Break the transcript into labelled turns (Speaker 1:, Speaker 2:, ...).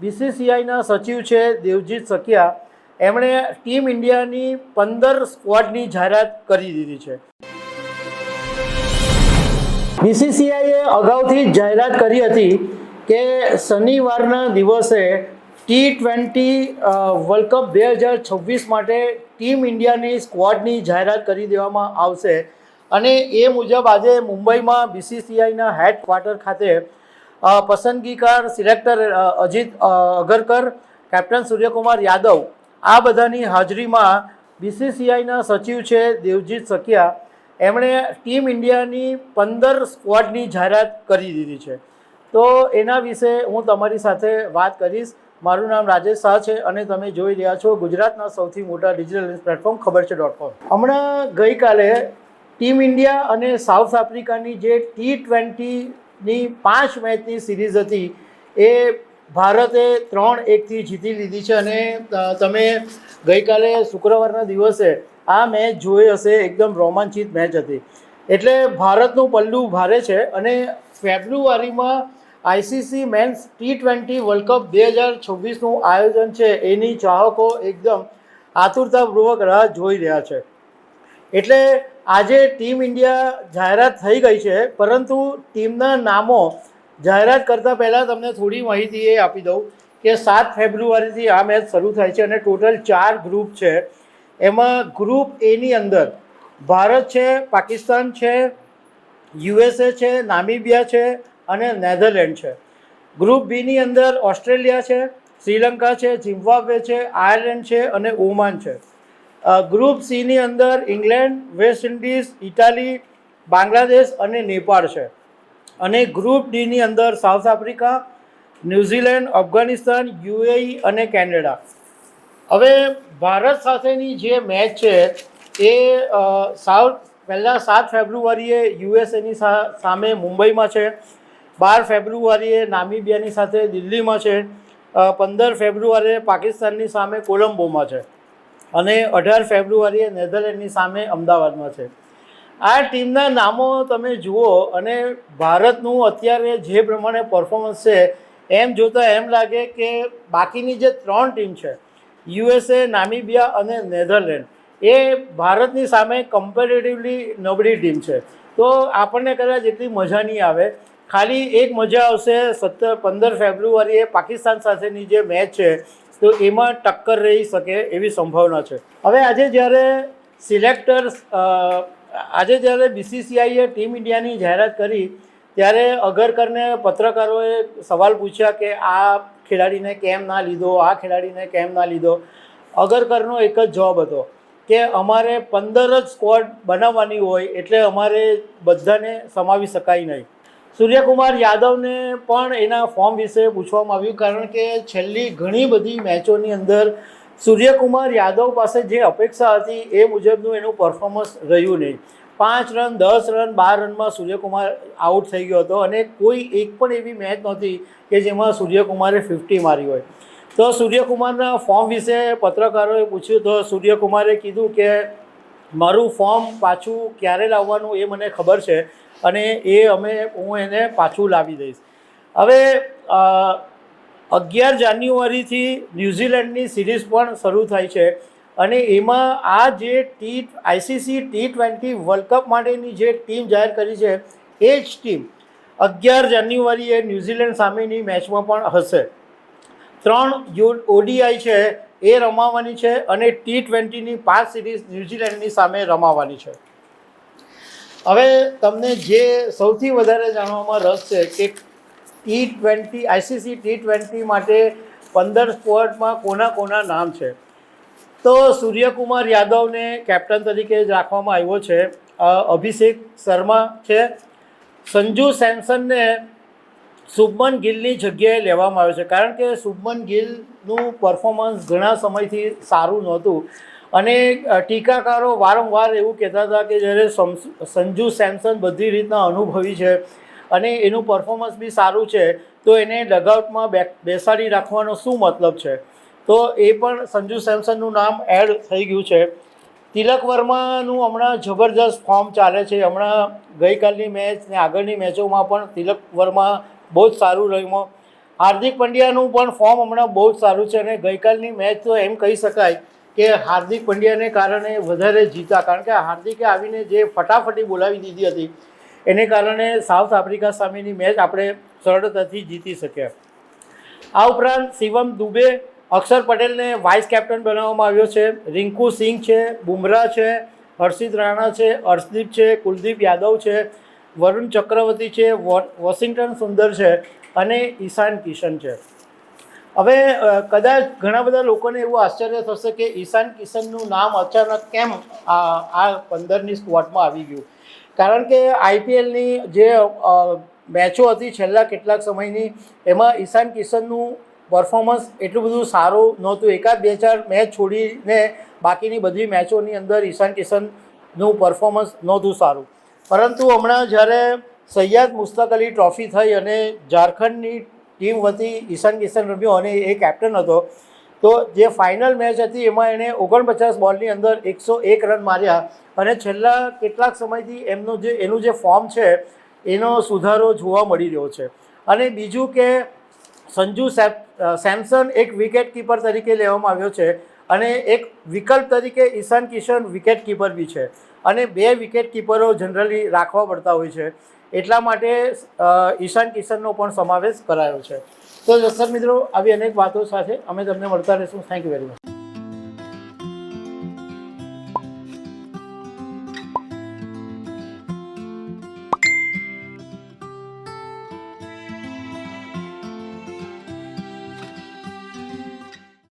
Speaker 1: બીસીસીઆઈના સચિવ છે દેવજીત સકિયા, એમણે ટીમ ઇન્ડિયાની 15 સ્ક્વોડની જાહેરાત કરી દીધી છે. બીસીસીઆઈએ અગાઉથી જાહેરાત કરી હતી કે શનિવારના દિવસે T20 વર્લ્ડ કપ 2026 માટે ટીમ ઇન્ડિયાની સ્ક્વોડની જાહેરાત કરી દેવામાં આવશે અને એ મુજબ આજે મુંબઈમાં બીસીસીઆઈના હેડક્વાર્ટર ખાતે પસંદગીકાર સિલેક્ટર અજીત અગરકર, કેપ્ટન સૂર્યકુમાર યાદવ આ બધાની હાજરીમાં બીસીસીઆઈના સચિવ છે દેવજીત સકિયા, એમણે ટીમ ઇન્ડિયાની 15 સ્ક્વોડની જાહેરાત કરી દીધી છે. તો એના વિશે હું તમારી સાથે વાત કરીશ. મારું નામ રાજેશ શાહ છે અને તમે જોઈ રહ્યા છો ગુજરાતના સૌથી મોટા ડિજિટલ ન્યૂઝ પ્લેટફોર્મ ખબરછે.com. હમણાં ગઈકાલે ટીમ ઇન્ડિયા અને સાઉથ આફ્રિકાની જે T20ની 5 મેચની સિરીઝ હતી એ ભારતે 3-1થી જીતી લીધી છે અને તમે ગઈકાલે શુક્રવારના દિવસે આ મેચ જોઈ હશે. એકદમ રોમાંચિત મેચ હતી. એટલે ભારતનું પલ્લું ભારે છે અને ફેબ્રુઆરીમાં ICC men's T20 world cup 2026નું આયોજન છે એની ચાહકો એકદમ આતુરતાપૂર્વક રાહ જોઈ રહ્યા છે. એટલે આજે ટીમ ઇન્ડિયા જાહેરાત થઈ ગઈ છે, પરંતુ ટીમના નામો જાહેરાત કરતાં પહેલાં તમને થોડી માહિતી એ આપી દઉં કે 7 ફેબ્રુઆરીથી આ મેચ શરૂ થાય છે અને ટોટલ 4 ગ્રુપ છે. એમાં ગ્રુપ એની અંદર ભારત છે, પાકિસ્તાન છે, યુએસએ છે, નામીબિયા છે અને નેધરલેન્ડ છે. ગ્રુપ બીની અંદર ઓસ્ટ્રેલિયા છે, શ્રીલંકા છે, ઝિમ્બાબ્વે છે, આયર્લેન્ડ છે અને ઓમાન છે. ગ્રુપ સીની અંદર England, West Indies, Italy, Bangladesh અને નેપાળ છે. અને ગ્રુપ ડીની અંદર south Africa, New Zealand, Afghanistan, UAE અને કેનેડા. હવે ભારત સાથેની જે મેચ છે એ પહેલાં 7 ફેબ્રુઆરીએ યુએસએની સામે મુંબઈમાં છે, 12 ફેબ્રુઆરીએ નામીબિયાની સાથે દિલ્હીમાં છે, 15 ફેબ્રુઆરીએ પાકિસ્તાનની સામે કોલંબોમાં છે અને 18 ફેબ્રુઆરીએ નેધરલેન્ડની સામે અમદાવાદમાં છે. આ ટીમના નામો તમે જુઓ અને ભારતનું અત્યારે જે પ્રમાણે પરફોર્મન્સ છે એમ જોતાં એમ લાગે કે બાકીની જે 3 ટીમ છે યુએસએ, નામીબિયા અને નેધરલેન્ડ એ ભારતની સામે કમ્પેરેટિવલી નબળી ટીમ છે. તો આપણને કદાચ એટલી મજા નહીં આવે. ખાલી એક મજા આવશે 15 ફેબ્રુઆરીએ પાકિસ્તાન સાથેની જે મેચ છે તો એમાં ટક્કર રહી શકે એવી સંભાવના છે. હવે આજે જ્યારે બીસીસીઆઈએ ટીમ ઇન્ડિયાની જાહેરાત કરી ત્યારે અગરકરને પત્રકારોએ સવાલ પૂછ્યા કે આ ખેલાડીને કેમ ના લીધો, આ ખેલાડીને કેમ ના લીધો. અગરકરનો એક જ જવાબ હતો કે અમારે 15 જ સ્ક્વોડ બનાવવાની હોય એટલે અમારે બધાને સમાવી શકાય નહીં. સૂર્યકુમાર યાદવને પણ એના ફોર્મ વિશે પૂછવામાં આવ્યું, કારણ કે છેલ્લી ઘણી બધી મેચોની અંદર સૂર્યકુમાર યાદવ પાસે જે અપેક્ષા હતી એ મુજબનું એનું પરફોર્મન્સ રહ્યું નહીં. 5 રન, 10 રન, 12 રનમાં સૂર્યકુમાર આઉટ થઈ ગયો હતો અને કોઈ એક પણ એવી મેચ નહોતી કે જેમાં સૂર્યકુમારે 50 મારી હોય. તો સૂર્યકુમારના ફોર્મ વિશે પત્રકારોએ પૂછ્યું તો સૂર્યકુમારે કીધું કે મારું ફોર્મ પાછું ક્યારે લાવવાનું એ મને ખબર છે અને હું એને પાછું લાવી દઈશ. હવે 11 જાન્યુઆરીથી ન્યૂઝીલેન્ડની સિરીઝ પણ શરૂ થાય છે અને એમાં આ જે આઈસીસી T20 વર્લ્ડ કપ માટેની જે ટીમ જાહેર કરી છે એ જ ટીમ 11 જાન્યુઆરીએ ન્યૂઝીલેન્ડ સામેની મેચમાં પણ હશે. 3 ઓડીઆઈ છે એ રમાવાની છે અને T20ની 5 સિરીઝ ન્યૂઝીલેન્ડની સામે રમાવાની છે. હવે તમને જે સૌથી વધારે જાણવામાં રસ છે કે આઈસીસી T20 માટે 15 સ્ક્વોડમાં કોના નામ છે, તો સૂર્યકુમાર યાદવને કેપ્ટન તરીકે જ રાખવામાં આવ્યો છે. અભિષેક શર્મા છે, સંજુ સેમસનને શુભમન ગિલની જગ્યાએ લેવામાં આવ્યો છે, કારણ કે શુભમન ગિલનું પરફોર્મન્સ ઘણા સમયથી સારું નહોતું અને ટીકાકારો વારંવાર એવું કહેતા હતા કે જ્યારે સંજુ સેમસન બધી રીતના અનુભવી છે અને એનું પરફોર્મન્સ બી સારું છે તો એને ડગઆઉટમાં બેસાડી રાખવાનો શું મતલબ છે. તો એ પણ સંજુ સેમસનનું નામ એડ થઈ ગયું છે. તિલક વર્માનું હમણાં જબરજસ્ત ફોર્મ ચાલે છે. હમણાં ગઈકાલની મેચ ને આગળની મેચોમાં પણ તિલક વર્મા બહુ જ સારું રહ્યો. હાર્દિક પંડ્યાનું પણ ફોર્મ હમણાં બહુ જ સારું છે અને ગઈકાલની મેચ તો એમ કહી શકાય કે હાર્દિક પંડ્યાને કારણે વધારે જીતા, કારણ કે હાર્દિકે આવીને જે ફટાફટી બોલાવી દીધી હતી એને કારણે સાઉથ આફ્રિકા સામેની મેચ આપણે સરળતાથી જીતી શક્યા. આ ઉપરાંત શિવમ દુબે, અક્ષર પટેલને વાઇસ કેપ્ટન બનાવવામાં આવ્યો છે. રિંકુ સિંઘ છે, બુમરાહ છે, હર્ષિત રાણા છે, હર્ષદીપ છે, કુલદીપ યાદવ છે, વરુણ ચક્રવર્તી છે, વોશિંગ્ટન સુંદર છે અને ઈશાન કિશન છે. હવે કદાચ ઘણા બધા લોકોને એવું આશ્ચર્ય થશે કે ઈશાન કિશનનું નામ અચાનક કેમ આ 15ની સ્ક્વોડમાં આવી ગયું, કારણ કે આઈપીએલની જે મેચો હતી છેલ્લા કેટલાક સમયની એમાં ઈશાન કિશનનું પરફોર્મન્સ એટલું બધું સારું નહોતું. એકાદ બે ચાર મેચ છોડીને બાકીની બધી મેચોની અંદર ઈશાન કિશનનું પરફોર્મન્સ નહોતું સારું. પરંતુ હમણાં જ્યારે સૈયદ મુશ્તાક અલી ટ્રોફી થઈ અને ઝારખંડની ટીમ વતી ઈશાન કિશન રમ્યો અને એ કેપ્ટન હતો, તો જે ફાઇનલ મેચ હતી એમાં એણે 49 બોલની અંદર 101 રન માર્યા અને છેલ્લા કેટલાક સમયથી એનું જે ફોર્મ છે એનો સુધારો જોવા મળી રહ્યો છે. અને બીજું કે સંજુ સેમસન એક વિકેટ કીપર તરીકે લેવામાં આવ્યો છે અને એક વિકલ્પ તરીકે ઈશાન કિશન વિકેટ કીપર બી છે અને 2 વિકેટ કીપરો જનરલી રાખવા પડતા હોય છે, એટલા માટે ઈશાન કિશનનો પણ સમાવેશ કરાયો છે. તો દર્શક મિત્રો, આવી અનેક વાતો સાથે અમે તમને મળતા રહીશું. Thank you very much.